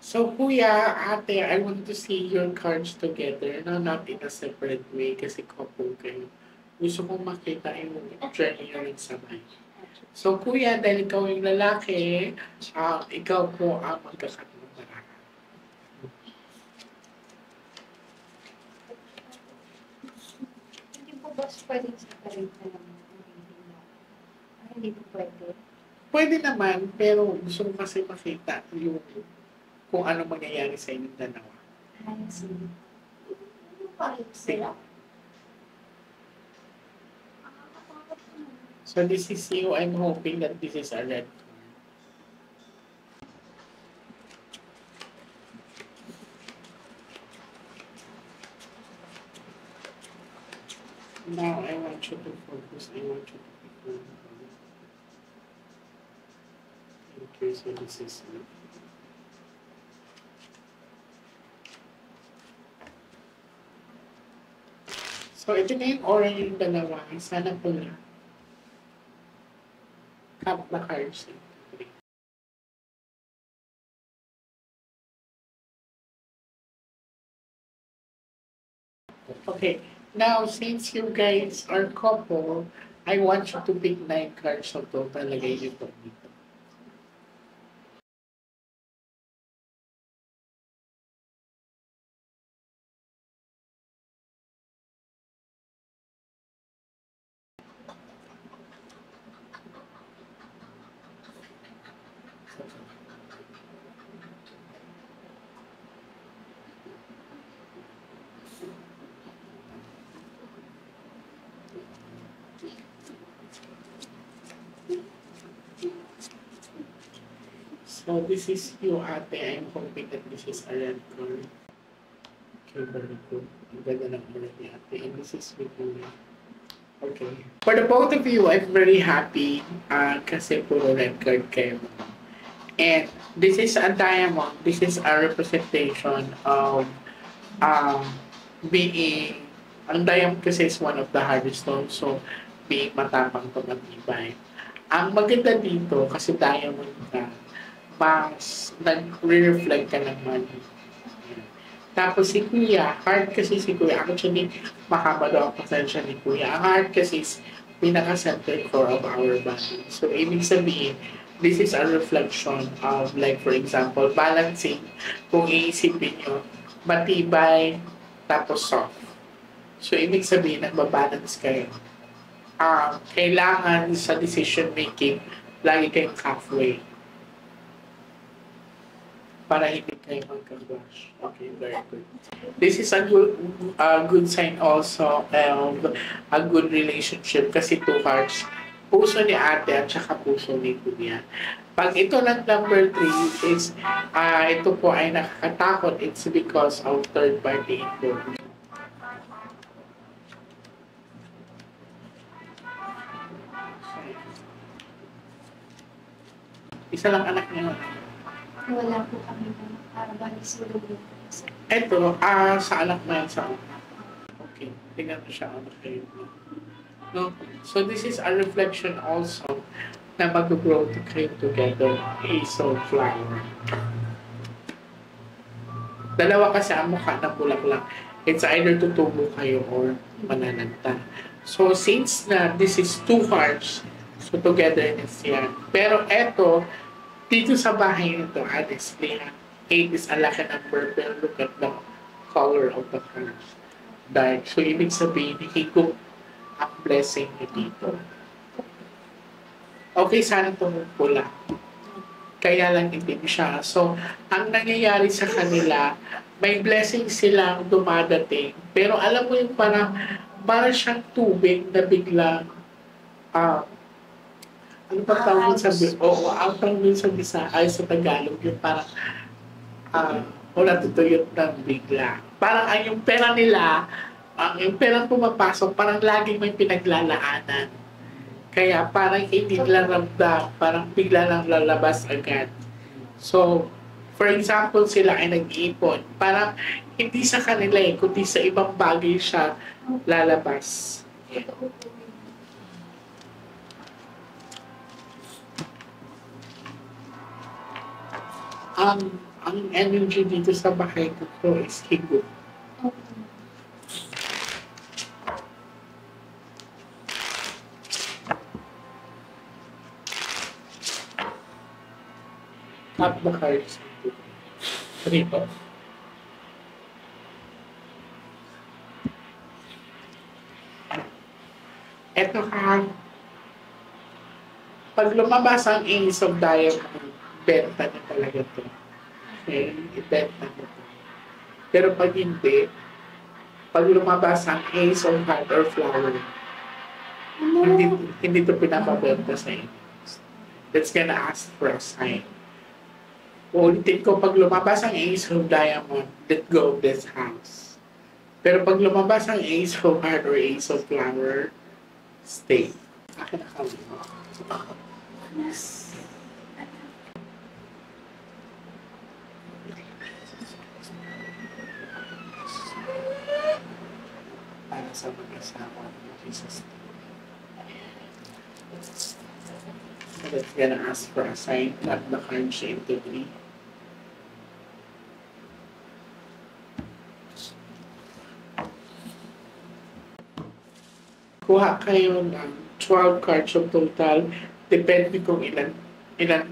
So, kuya, ate, I want to see your cards together, no, not in a separate way kasi couple kayo. Gusto kong makita yung journey nyo rin sabay. So, kuya, dahil ikaw yung lalaki, ikaw po ang magkakaroon. Hindi po ba pwedeng separate na lang ang reading na? Hindi po pwede. Pwede naman, pero gusto ko kasi makita yung kung ano mangyayari sa inyong dalawa. Ay, sige. Pareho sila. So this is you. I'm hoping that this is a red card. Now I want you to focus. I want you to be calm. Okay, so this is you. So ito na yung aura yung dalawa. Sana pula. Cup na cards. Okay, now since you guys are couple, I want you to pick 9 cards so total lagay nyo to dito. So this is you, ate. I'm hoping that this is a red card. Okay, very good. Ang ganda ng ulit ni ate. And this is with you. Okay. For the both of you, I'm very happy kasi puro red card kayo. And this is a diamond. This is a representation of being, ang diamond kasi is one of the hardest stones. So, being matapang to matibay. Ang maganda dito, kasi diamond ka, mas nag-reflect ka naman. Tapos si Kuya, hard kasi si Kuya. Actually, mahaba daw ang pasensya ni Kuya. Ang hard kasi is pinaka-center core of our body. So, ibig sabihin, this is a reflection of, like, for example, balancing. Kung iisipin nyo, matibay, tapos soft. So, ibig sabihin, nagbabalance kayo. Kailangan sa decision making, lagi kayong halfway para hindi kayo magka-clash. Okay, very good. This is a good sign also of a good relationship kasi 2 hearts. Puso ni ate at saka puso ni kuya. Pag ito ng number 3 is, ito po ay nakakatakot, it's because of third party involvement. Isa lang anak niya. Wala po kami na bali siguro yun. Ito, sa anak mo yan sa okay, tingnan mo siya ano kayo. No? So this is a reflection also na mag-grow kayo together a soul flower. Dalawa kasi ang mukha ng bulaklak. It's either tutubo kayo or manananta. So since na this is 2 hearts, so togetherness yan. Pero eto, dito sa bahay nito, honestly, 8 is a lucky number, pero look at the color of the cards. Dark. So, ibig sabihin, higop ang blessing niyo dito. Okay, sana itong pula. Kaya lang hindi siya. So, ang nangyayari sa kanila, may blessing silang dumadating. Pero alam mo yung parang siyang tubig na biglang ano pa tawag sa oo, ang tawag sa bisa ay sa Tagalog yung parang wala tutuyot ng bigla. Parang ay yung pera nila, yung perang pumapasok, parang laging may pinaglalaanan. Kaya parang hindi nila ramdam, parang bigla lang lalabas agad. So, for example, sila ay nag-iipon. Parang hindi sa kanila kundi sa ibang bagay siya lalabas. Ang energy dito sa bahay ko to is higop. Okay. Top the cards. Three pa. Eto ka, pag lumabas ang Ace of Diamond, benta na talaga to. Okay, ibenta na to. Pero pag hindi, pag lumabas ang Ace of Heart or Flower, hindi, hindi to pinapabenta sa inyo. That's gonna ask for a sign. Ulitin ko, pag lumabas ang Ace of Diamond, let go of this house. Pero pag lumabas ang Ace of Heart or Ace of Flower, stay. Akin na kami. Para sa mag-asawa ng Jesus. So that's gonna ask for a sign, not the card shape to be. Kuha kayo ng 12 cards of total. Depende kung ilan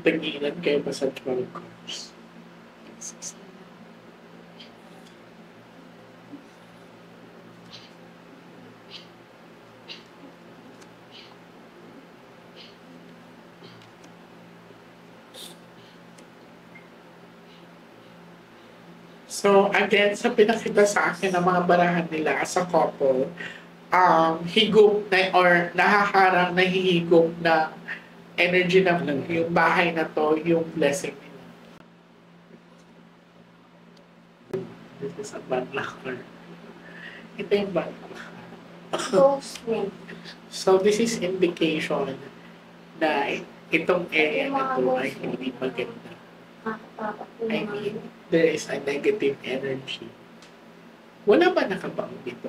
tangilan kayo ba sa 12 cards. So again, sa pinakita sa akin ng mga barahan nila as a couple, higop na or nahaharang, nahihigop na energy ng yung bahay na to, yung blessing nila. This is a bad luck card. Ito yung bad luck. Ghosting. So this is indication na itong area na to ay hindi maganda. I mean, there is a negative energy. Wala ba nakabang dito?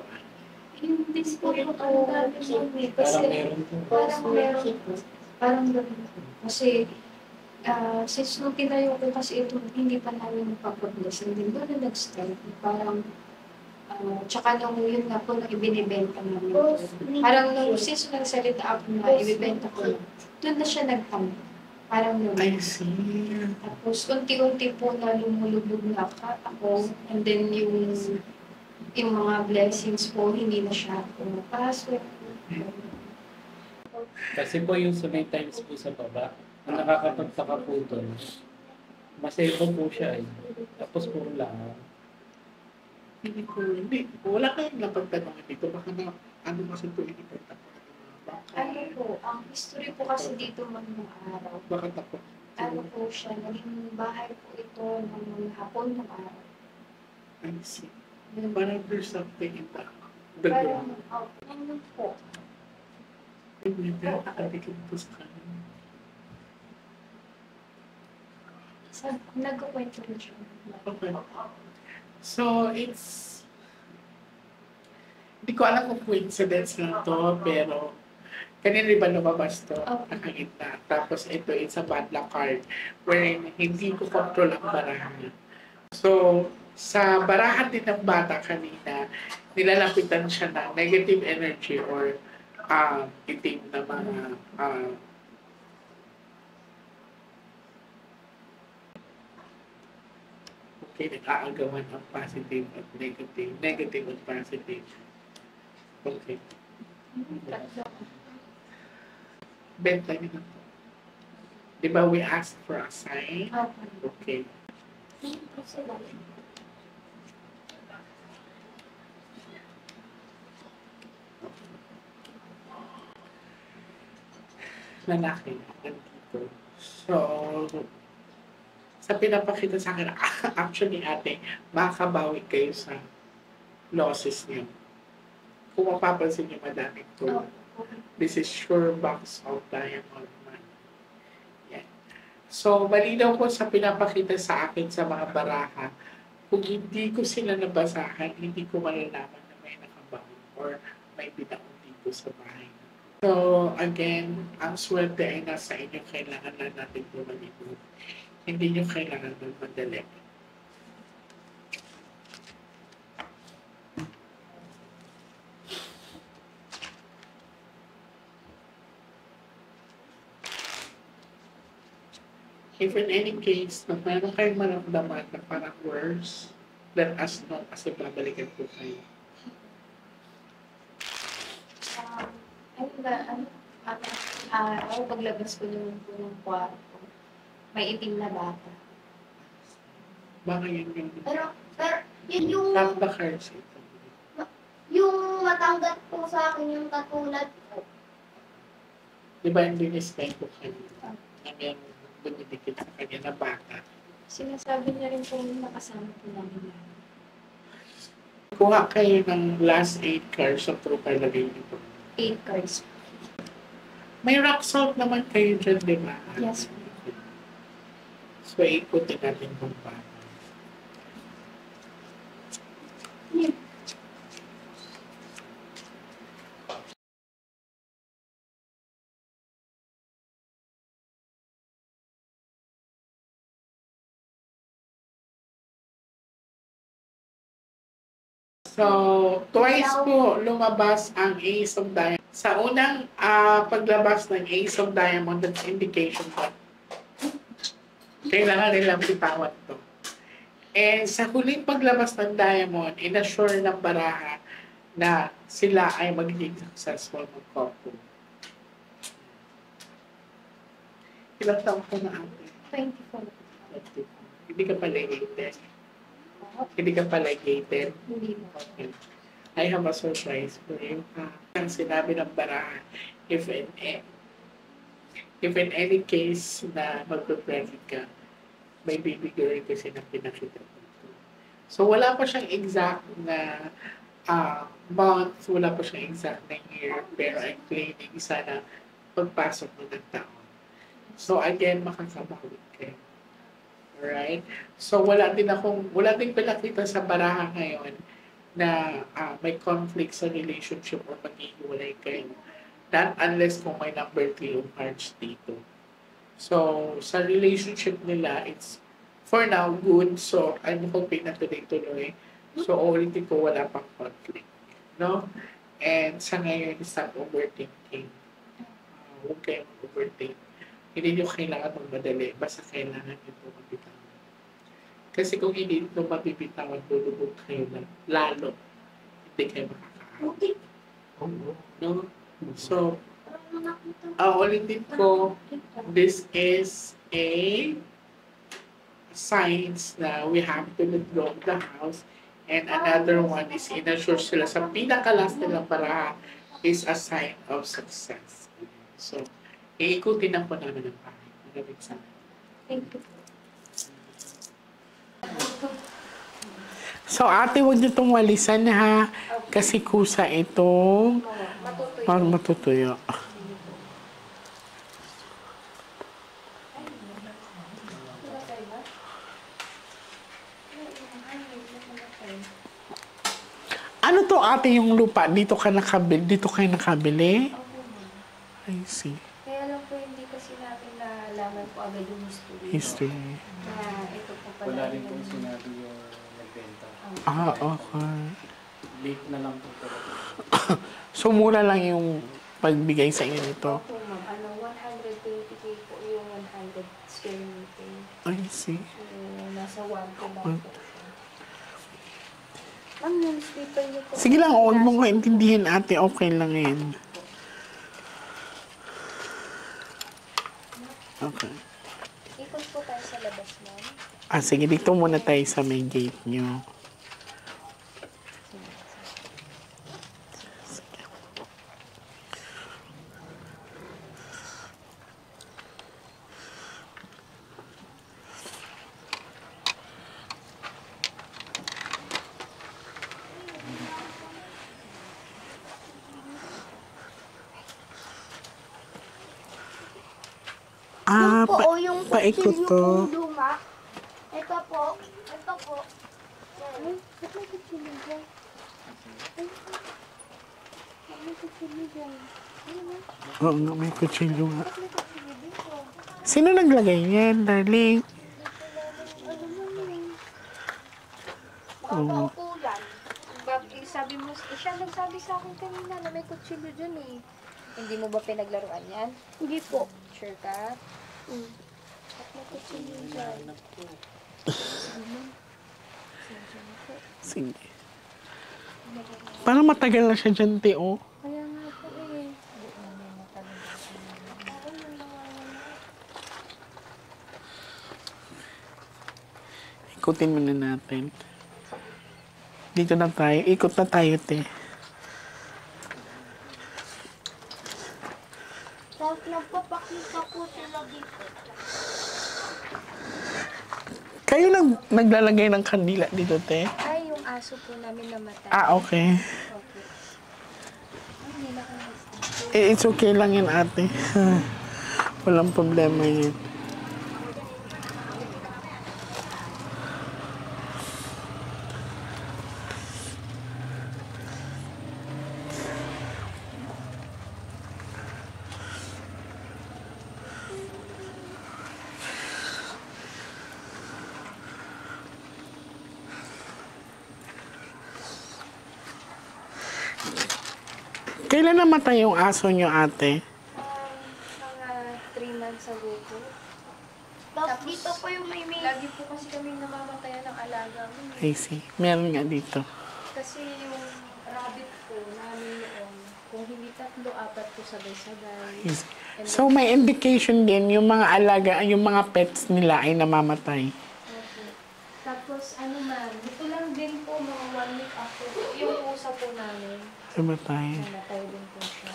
Yung disco yung ano dati kasi Parang meron po. parang ganun po. Kasi since nung tinayo ko kasi ito hindi pa namin napapag-blessing din doon na nag-start. Parang tsaka nung yun nga po nung ibinibenta namin. Parang nung since nagsalita ako na ibibenta ko na, doon na siya nagtampo. Parang yun. I see. Tapos unti-unti po na lumulubog na ako and then yung mga blessings po hindi na siya pumapasok. Kasi po yung sa may times po sa baba, ang nakakapagtaka po doon, masebo po siya eh. Tapos po lang. Hindi. Wala kayong napagtanong dito. Baka na, ano kasi ito inipunta ko. Ano po, ang history po kasi dito man ng araw, Baka tapos. ano po siya, naging bahay po ito ng mga hapon ng araw. I see. Parang there's something in the Parang, ground. ano po, Hindi na nakadikit po sa kanan. nagkukwento rin siya. Okay. So, hindi ko alam kung coincidence na to, pero kanina ba lumabas to? Okay. Nakagitna. Tapos ito, it's a bad luck card wherein hindi ko control ang barahan. So, sa barahan din ng bata kanina, nilalapitan siya ng negative energy or itim na mga okay, nag-aagawan ang positive at negative, negative at positive. Okay. Benta niyo na to. Di ba we asked for a sign? Okay. Lalaki. Nandito. So, sa pinapakita sa akin, actually ate, makakabawi kayo sa losses niyo. Kung mapapansin niyo madaming tulong. This is sure box of diamond money. Yan. So, malinaw po sa pinapakita sa akin sa mga baraha, kung hindi ko sila nabasahan, hindi ko malalaman na may nakabawi or may binaon dito sa bahay. So, again, ang swerte ay nasa inyo, kailangan lang natin bumalik. Hindi nyo kailangan magmadali. If in any case na meron kayong maramdaman na parang worse, let us know kasi babalikan po kayo. Ano ba, ako paglabas ko naman po ng kwarto, may itim na bata. Baka yun yung Pero, yun yung, top the cards ito. yung matanggap po sa akin yung katulad ko. Di ba yung dinisplay ko kanina? Na may dumidikit sa kanya na bata. Sinasabi niya rin po nakasama ko namin. Kuha kayo ng last 8 cards sa profile lagay nito. 8 cards. May rock salt naman kayo dyan, di ba? Yes. So, ikutin natin kung paano. So, twice po lumabas ang Ace of Diamond. Sa unang paglabas ng Ace of Diamond, that's indication that kailangan nilang bitawan to. And sa huling paglabas ng Diamond, inassure ng baraha na sila ay magiging successful mag-couple. Ilang taon ko na ate? 24. Hindi ka pala gated. Hindi ka pala gated. Hindi po. Okay. I have a surprise for you. Ang sinabi ng baraha, if in any case na magpe-pregnant ka, may baby girl kasi na pinakita ko. So wala pa siyang exact na month, wala pa siyang exact na year, pero I'm claiming sana pagpasok mo ng taon. So again, makakabawit kayo. Alright? So wala din pinakita sa baraha ngayon na may conflict sa relationship or maghihiwalay kayo. Not unless kung may number 3 yung cards dito. So, sa relationship nila, it's for now good. So, I'm hoping na tuloy-tuloy. So, ulitin ko, wala pang conflict. No? And sa ngayon, stop overthinking. Huwag kayong overthink. Hindi nyo kailangan magmadali. Basta kailangan nyo ito mabitawan. Kasi kung hindi ito mabibitawan, lulubog kayo na lalo. Hindi kayo makakaawit. No? So, ulitin ko, this is a signs na we have to let go of the house. And another one is inassure sila sa pinakalas nilang paraha is a sign of success. So, iikutin ang po namin ng bahay. Maraming salamat. Thank you. So, ate, huwag niyo itong walisan ha. Kasi kusa itong matutuyo. Ano to ate yung lupa? Dito kayo nakabili? I see. Kaya lang po hindi kasi natin nalaman po agad yung history. History. Na ito po pala. Wala rin pong sinabi yung nagbenta. Okay. Late na lang po talaga. So, mura lang yung pagbigay sa inyo nito? Opo ma'am, 120k po yung 100 square meter. I see. So, nasa 1 po lang po. Ma'am, yung slipper niyo po. Sige lang, huwag mong kaintindihin ate. Okay lang yan. Okay. Ikot po tayo sa labas, ma'am. Sige, dito muna tayo sa main gate nyo. Yung po, o yung paikot kutsilyo to. pong luma. Ito po. Ay, ba't may kutsilyo dyan? Ay, may kutsilyo dyan. Ano na? Oo nga, may kutsilyo nga. May kutsilyo dito. Sino naglagay yan, darling? Ano naman? Oo. Baka ulan. Sabi mo, siya nagsabi sa akin kanina na may kutsilyo dyan eh. Hindi mo ba pinaglaruan yan? Hindi po. Sure ka? Mm. Hinahanap ko. Sige. Parang matagal na siya dyan, te, oh. Kaya nga po eh. Ikutin muna natin. Dito na tayo. Ikot na tayo, te. Tapos nagpapakita po sila dito. Kayo naglalagay ng kandila dito, te? Ay, yung aso po namin namatay. Ah, okay. Okay. Ay, hindi na kayo. It's okay lang yan, ate. Walang problema yan. Kailan namatay yung aso nyo, ate? Mga 3 months ago po. Tapos dito po yung may Lagi po kasi kami namamatayan ng alaga mo. I see. Meron nga dito. Kasi yung rabbit po namin noon, kung hindi 3, 4 po sabay-sabay. I see. So, may indication din yung mga alaga, yung mga pets nila ay namamatay. Okay. Tapos ano ma'am, dito lang din po mga 1 week after, yung pusa po namin, Namatay. namatay din po siya.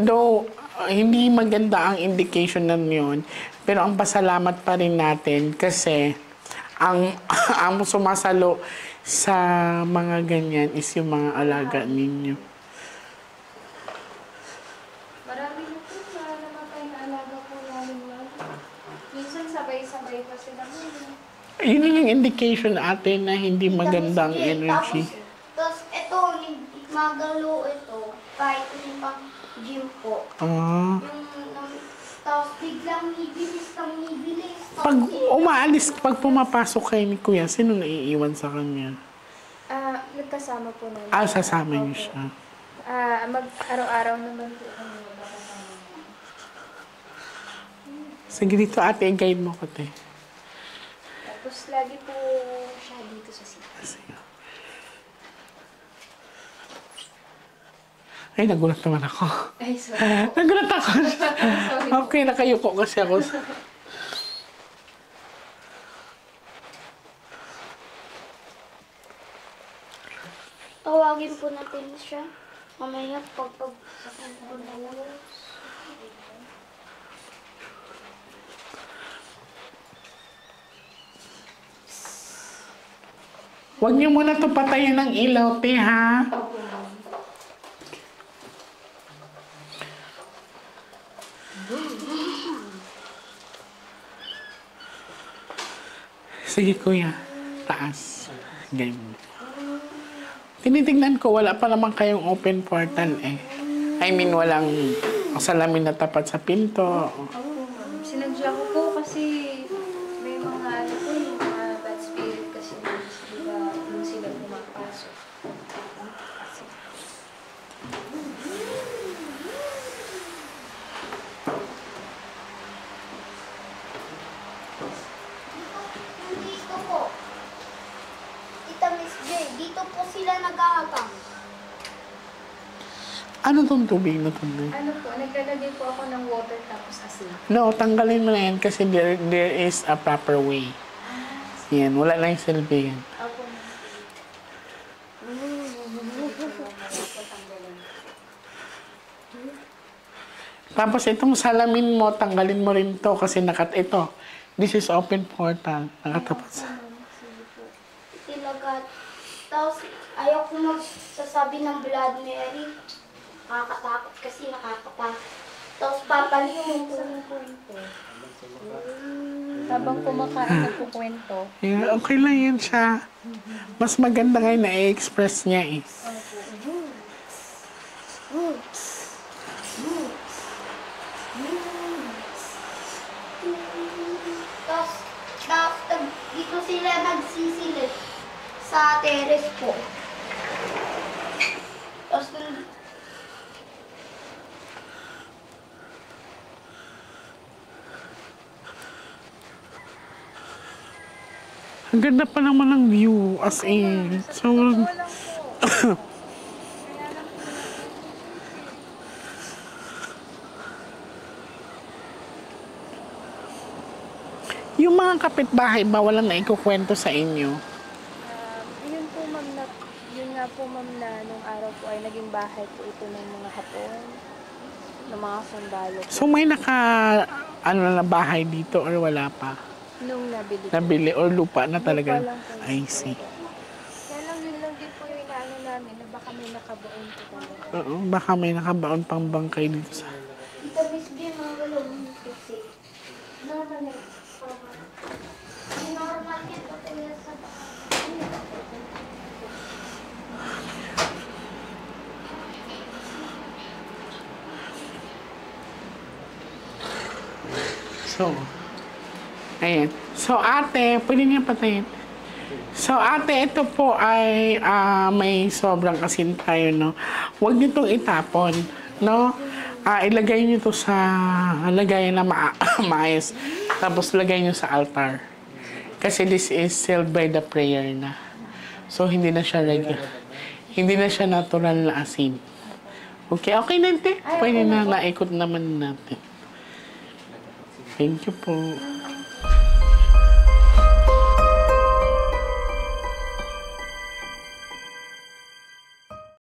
Though hindi maganda ang indication na yun, pero ang pasalamat pa rin natin kasi ang sumasalo sa mga ganyan is yung mga alaga ninyo. Marami na po na namatay na alaga po namin ma'am. Minsan sabay-sabay pa sila ma'am. Yun yung indication natin na hindi magandang energy. Tapos ito, magalo ito. Kahit yung pang gym po. Ah. Tapos biglang nibilis kang nibilis. Pag umaalis, pag pumapasok kayo ni Kuya, sino naiiwan sa kanya? Nagkasama po namin. Sasama niyo siya. Araw-araw naman po kami magkakasama. Sige dito, ate, guide mo ko, te. Tapos lagi po siya dito sa city. Sige. Ay, nagulat naman ako. Ay, sorry po. Nagulat ako. Sorry. Okay, nakayuko kasi ako. Tawagin po natin siya. Mamaya pag sa kanila. Huwag niyo muna ito patayin ng ilaw, te, ha? Sige, kuya. Taas. Ganyan. Tinitignan ko, wala pa naman kayong open portal, eh. I mean, walang salamin na tapat sa pinto. Sinadya ko po kasi may mga ano po, yung mga bad spirit kasi diba yung sila pumapasok. Dito po. Tita Miss J, dito po sila nag-aabang. Ano tong tubig na tubig? Ano po, naglalagay po ako ng water tapos asin. No, tanggalin mo na yan kasi there is a proper way. Yan, wala lang yung silbi yan. Ako na. Tapos itong salamin mo, tanggalin mo rin to kasi ito. This is open portal. Nakatapat sa... Tilagat. Tapos, ayaw ko magsasabi ng Blood Mary. Nakakatakot kasi nakakatakot. Tapos, papaliw ko ng kwento. Habang kumakain na po kwento. Yeah, okay lang yan siya. Mas maganda ngayon na i-express niya eh. Tapos, dito sila nagsisilip sa terrace po. Tapos, Ang ganda pa naman ng view, as in. So, yung mga kapitbahay ba walang naikukwento sa inyo? Yun po ma'am na, yun nga po ma'am na nung araw po ay naging bahay po ito ng mga Hapon, ng mga sundalo po. So may ano na bahay dito or wala pa? Nung nabili po. Nabili or lupa na talaga? Lupa lang po. I see. Kaya lang yun lang din po yung inaano namin na baka may nakabaon po talaga. Oo, baka may nakabaon pang bangkay dito sa... Ito, Miss B, mga walong kasi. Normal na. Normal yan. Pati sa So, ayan. So, ate, pwede niya patayin. So, ate, ito po ay may sobrang asin tayo, no? Huwag niyo itong itapon, no? Ilagay niyo to sa lagayan na maayos. Tapos, lagay niyo sa altar. Kasi this is sealed by the prayer na. So, hindi na siya regular. Hindi na siya natural na asin. Okay, okay na, ate. Pwede na, naikot naman natin. Thank you po.